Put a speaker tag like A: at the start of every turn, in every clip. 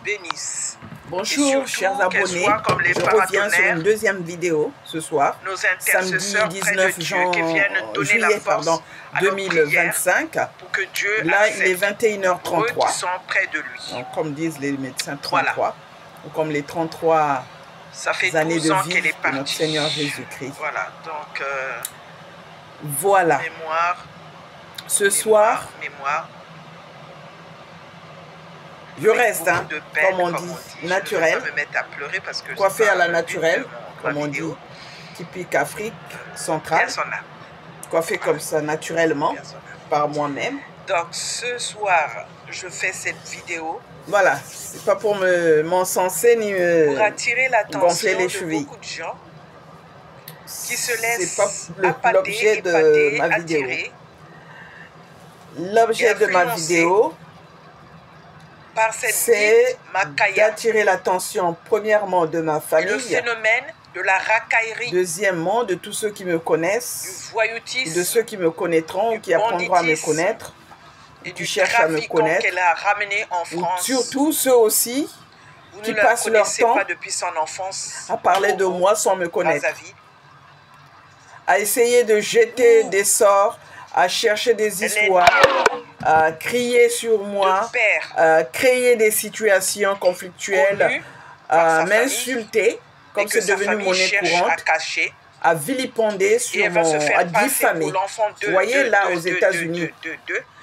A: bénisse.
B: Bonjour chers abonnés, je reviens sur une deuxième vidéo ce soir, samedi 19 juillet 2025, là il est 21h33, donc, comme disent les médecins 33, ou comme les 33 années de vie de notre Seigneur Jésus-Christ.
A: Voilà, donc
B: voilà, ce soir, je reste, hein, comme on dit, naturel, coiffé à la naturelle, comme on dit, typique Afrique centrale, coiffé comme ça naturellement, par moi-même.
A: Donc ce soir, je fais cette vidéo.
B: Voilà, c'est pas pour m'encenser ni
A: pour attirer l'attention de beaucoup de gens qui se laissent
B: l'objet de ma vidéo. L'objet de ma vidéo, c'est d'attirer l'attention premièrement de ma famille,
A: le phénomène de la racaillerie,
B: deuxièmement de tous ceux qui me connaissent,
A: du voyoutisme,
B: de ceux qui me connaîtront ou qui apprendront à me connaître,
A: et
B: qui
A: du
B: cherchent à me connaître,
A: qu'elle a ramené en France.
B: Surtout ceux aussi qui passent leur temps
A: depuis son enfance
B: à parler de moi sans me connaître, à essayer de jeter des sorts, à chercher des histoires, à crier sur moi, à créer des situations conflictuelles, à m'insulter, comme c'est devenu monnaie courante, à vilipender sur à diffamer. Vous voyez là aux États-Unis,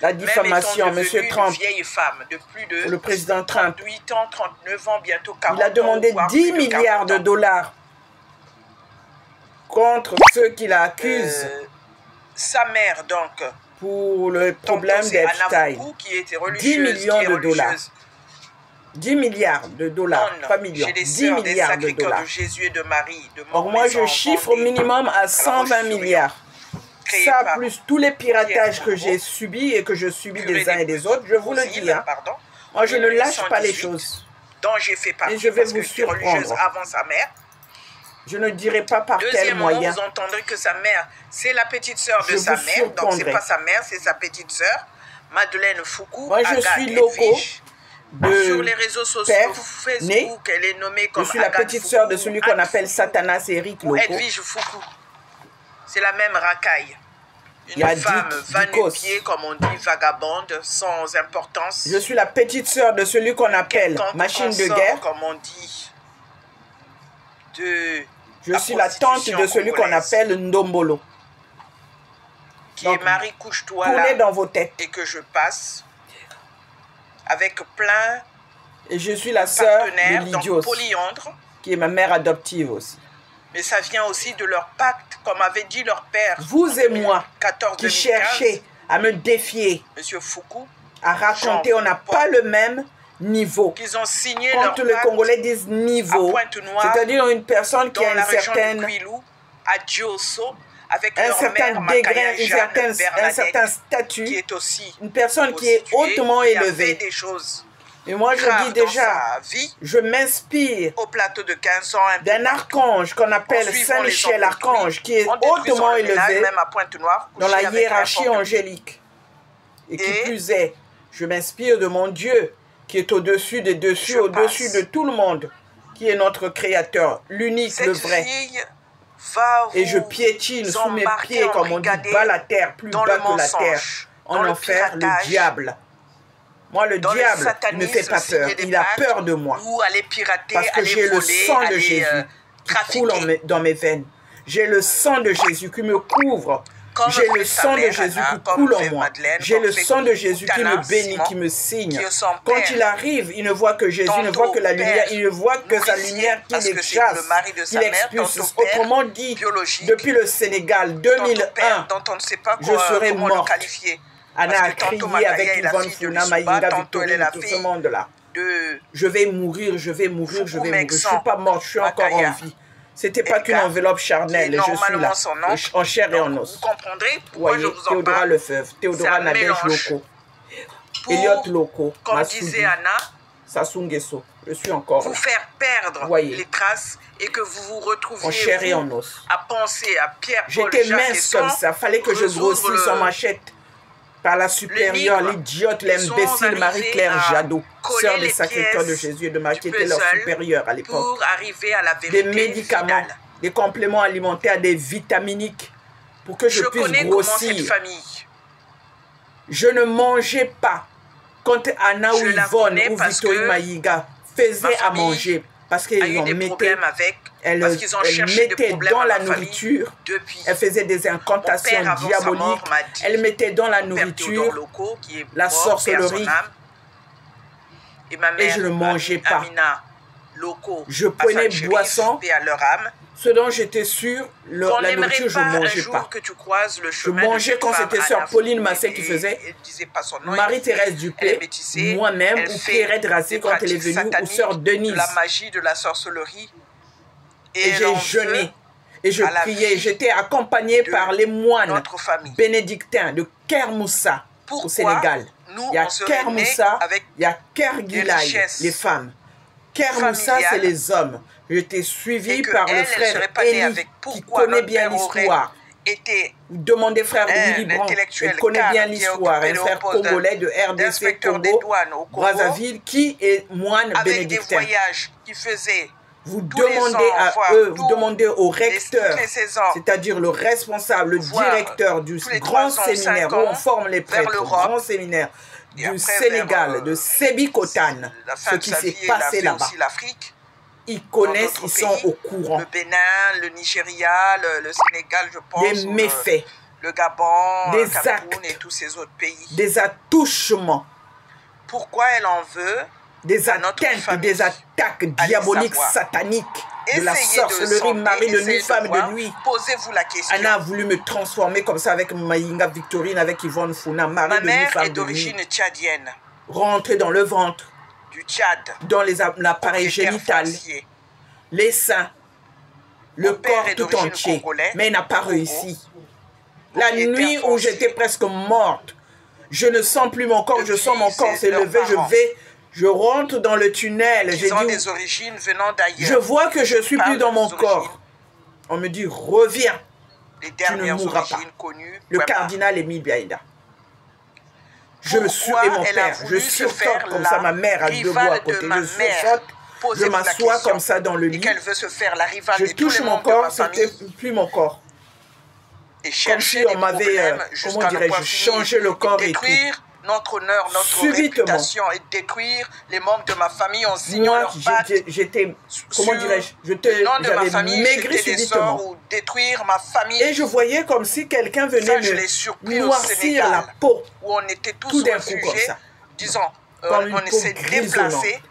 B: la diffamation, M. Trump, le président Trump, il a demandé 10 milliards de dollars contre ceux qui l'accusent.
A: Sa mère, donc,
B: pour le problème d'Epstein, 10 millions de dollars. 10 milliards de dollars, pas millions, 10 milliards de dollars. Or, moi, je chiffre au minimum à 120 milliards. Ça, plus tous les piratages que j'ai subis et que je subis des uns et des autres, je vous le dis. Hein. Moi, je ne lâche pas les choses. Et je vais vous surprendre. Je ne dirai pas par quel moyen.
A: Vous entendrez que sa mère, c'est la petite sœur de sa mère. Donc, ce n'est pas sa mère, c'est sa petite sœur, Madeleine Foucault.
B: Moi, je suis loco
A: sur les réseaux sociaux, Facebook, elle est nommée comme
B: je suis la petite sœur de celui qu'on appelle Satanas Eric Loco.
A: Edwige Foucault. C'est la même racaille. Une femme va-nu-pied, comme on dit, vagabonde, sans importance.
B: Je suis la petite sœur de celui qu'on appelle machine de guerre.
A: Comme on dit.
B: Je suis la tante de celui qu'on appelle Ndombolo.
A: Qui est Marie couche-toi
B: là dans vos têtes.
A: Et que je passe avec plein.
B: Et je suis la sœur de Lydios, qui est ma mère adoptive aussi.
A: Mais ça vient aussi de leur pacte, comme avait dit leur père.
B: Vous et moi, qui cherchez à me défier,
A: Monsieur Foucault,
B: à raconter, on n'a pas le même niveau.
A: Qu'ils ont signé
B: quand les Congolais disent niveau, c'est-à-dire une personne qui a une certaine, un certain degré, un certain statut, une personne qui est hautement élevée. Et moi je dis déjà, je m'inspire d'un archange qu'on appelle Saint-Michel archange, qui est hautement élevé dans la hiérarchie angélique. Et qui plus est, je m'inspire de mon Dieu, qui est au-dessus des dessus, au-dessus de tout le monde, qui est notre Créateur, l'unique, le vrai. Et je piétine sous mes pieds, comme on dit, bas la terre, plus bas que la terre, en enfer, le diable. Moi, le diable ne me fait pas peur, il a peur de moi, parce que j'ai le sang de Jésus qui coule dans mes veines. J'ai le sang de Jésus qui me couvre. J'ai le sang de Jésus qui coule en moi. J'ai le sang de Jésus qui me bénit, qui me signe. Quand il arrive, il ne voit que Jésus, il ne voit que la lumière, il ne voit que sa lumière qui les chasse, qui l'expulse. Autrement dit, depuis le Sénégal, 2001, je serai mort. Anna a crié avec Yvonne Funa, Maïnga, Victorine, tout ce monde-là. Je vais mourir, je vais mourir, je vais mourir. Je ne suis pas mort, je suis encore en vie. C'était pas qu'une enveloppe charnelle, je suis là, en chair et en os.
A: Vous comprendrez
B: pourquoi je vous en Théodora parle. Lefebvre, Théodora Nadège Loco, Elliot Loco,
A: comme disait Anna,
B: Sassou-Nguesso, je suis encore
A: vous faire perdre les traces et que vous vous retrouviez
B: en chair et en os.
A: À penser à Pierre, Paul,
B: j'étais mince comme ça, fallait que je grossisse en machette. par la supérieure, l'idiote, l'imbécile Marie-Claire Jadot, sœur des Sacré-Cœur de Jésus et de Marie, qui était leur supérieure à l'époque. Des médicaments, finale. Des compléments alimentaires, des vitaminiques, pour que je puisse grossir. Je ne mangeais pas quand Anna ou Yvonne ou Victorine Maïga faisaient à manger. Parce qu'ils mettaient dans la nourriture, elle faisait des incantations diaboliques, elle mettait dans la nourriture la sorcellerie, et je ne mangeais pas. Je prenais boisson, ce dont j'étais sûr, la nourriture, je ne mangeais pas. Je mangeais quand c'était sœur Pauline Massé qui faisait, Marie-Thérèse Duplé, moi-même, ou Pierrette Racé quand elle est venue, ou sœur Denise.
A: La magie de la sorcellerie.
B: Et j'ai jeûné, et je priais. J'étais accompagnée par les moines bénédictins de Kermoussa au Sénégal. Il y a Kermoussa, il y a Kerguilaï, les femmes. Kermoussa, c'est les hommes. J'étais suivi par le frère Élie, qui connaît bien l'histoire. Demandez frère Willy Brandt, il connaît bien l'histoire, un frère congolais de RDC Congo, Brazzaville, qui est moine bénédictin. Vous demandez à eux, vous demandez au recteur, c'est-à-dire le responsable, le directeur du grand séminaire où on forme les prêtres, le grand séminaire du Sénégal, de Sébikotane, ce qui s'est passé là-bas. Ils connaissent, ils sont au courant.
A: Le Bénin, le Nigeria, le Sénégal, je pense.
B: Des méfaits.
A: Le Gabon,
B: des
A: le Cameroun
B: actes,
A: et tous ces autres pays.
B: Des attouchements.
A: Pourquoi elle en veut?
B: Des atteintes, des attaques diaboliques, sataniques. De la sorcellerie, Marie de nuit, femme de nuit.
A: Posez-vous la question.
B: Anna a voulu me transformer comme ça avec Maïnga Victorine, avec Yvonne Founa, Marie de nuit, femme de nuit. Ma mère est
A: d'origine tchadienne.
B: Rentrer dans le ventre.
A: Du Tchad.
B: Dans l'appareil génital. Les seins. Le corps tout entier. Mais il n'a pas réussi. La nuit où j'étais presque morte, je ne sens plus mon corps, je sens mon corps s'élever, je rentre dans le tunnel.
A: Ils ont des origines venant d'ailleurs.
B: Je vois que je ne suis plus dans mon corps. On me dit, reviens. Tu ne mourras pas. Le cardinal Émile Biaïda. Je me suis et mon père. Je sursaute comme ça, ma mère a deux voix à côté. Je sursaute, je m'assois comme ça dans le lit. Je touche mon corps, c'était plus mon corps. Comme si on m'avait, comment dirais-je, changé le corps et tout.
A: Notre honneur, notre réputation et détruire les membres de ma famille en signant leur batte.
B: J'étais, comment dirais-je, j'avais maigri subitement.
A: Ou détruire ma famille.
B: Et je voyais comme si quelqu'un venait me noircir la peau.
A: Où on était tous refugiés, disons, on s'est déplacés.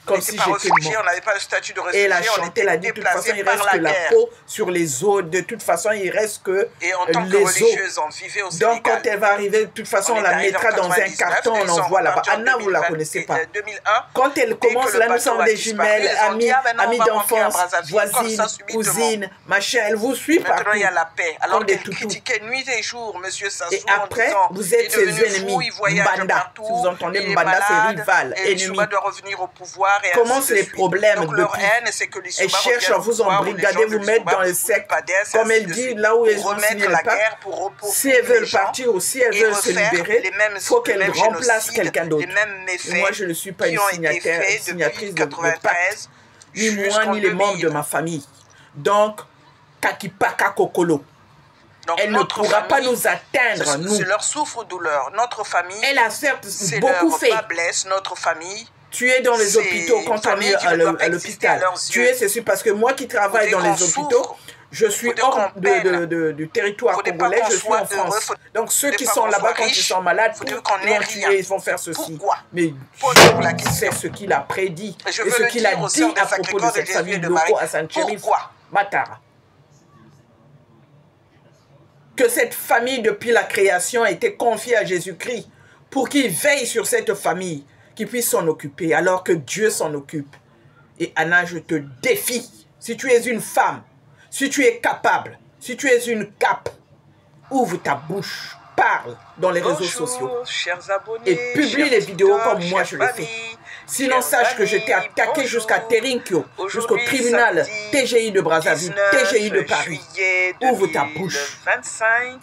A: Comme si j'étais mort. On n'avait pas le statut de réfugié.
B: Et la chantée l'a dit, de toute façon, il reste que la peau sur les os. De toute façon, il reste que
A: et en tant que religieuse, on vivait au Sénégal.
B: Donc, quand elle va arriver, de toute façon, on la mettra dans un carton, on l'envoie là-bas. Anna, vous ne la connaissez pas.
A: 2001,
B: quand elle commence, là, nous sommes des jumelles, amies d'enfance, voisines, cousines, machin. Elle vous suit partout.
A: Maintenant, il y a la paix. Alors qu'elle critiquait nuit et jour, M. Sassou.
B: Et après, vous êtes ses ennemis. Mbanda. Si vous entendez Mbanda, c'est rival, ennemi.
A: doit revenir au pouvoir.
B: Commencent les problèmes depuis. Elles cherchent à vous embrigader, vous mettre dans le sec. Comme elle dit, là où elles ont signé le pacte, si elles veulent partir ou si elles veulent se libérer, il faut qu'elles remplacent quelqu'un d'autre. Moi, je ne suis pas une signatrice de pacte, ni moi, ni les membres de ma famille. Donc, Kakipaka Kokolo. Elle ne pourra pas nous atteindre, nous.
A: C'est leur souffre-douleur. Notre famille,
B: elle a certes beaucoup fait.
A: Notre famille,
B: tu es dans les hôpitaux quand on est à l'hôpital. Tu es ceci parce que moi qui travaille dans les hôpitaux, je suis hors du territoire congolais, je suis en France. Donc ceux qui sont là-bas quand ils sont malades, ils vont faire ceci. Mais Dieu sait ce qu'il a prédit et ce qu'il a dit à propos de cette famille de Loko à Saint-Chérif, Matara. Que cette famille depuis la création a été confiée à Jésus-Christ pour qu'il veille sur cette famille, qui puisse s'en occuper, alors que Dieu s'en occupe. Et Anna, je te défie, si tu es une femme, si tu es capable, si tu es une cape, ouvre ta bouche, parle dans les réseaux sociaux
A: chers abonnés,
B: et publie les vidéos comme moi je le fais. Sinon, sache que je t'ai attaqué jusqu'à Terinkyo, jusqu'au tribunal TGI de Brazzaville, TGI de Paris. Ouvre ta bouche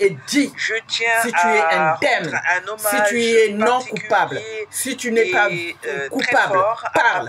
B: et dis si tu es indemne, si tu es non coupable, si tu n'es pas coupable, parle.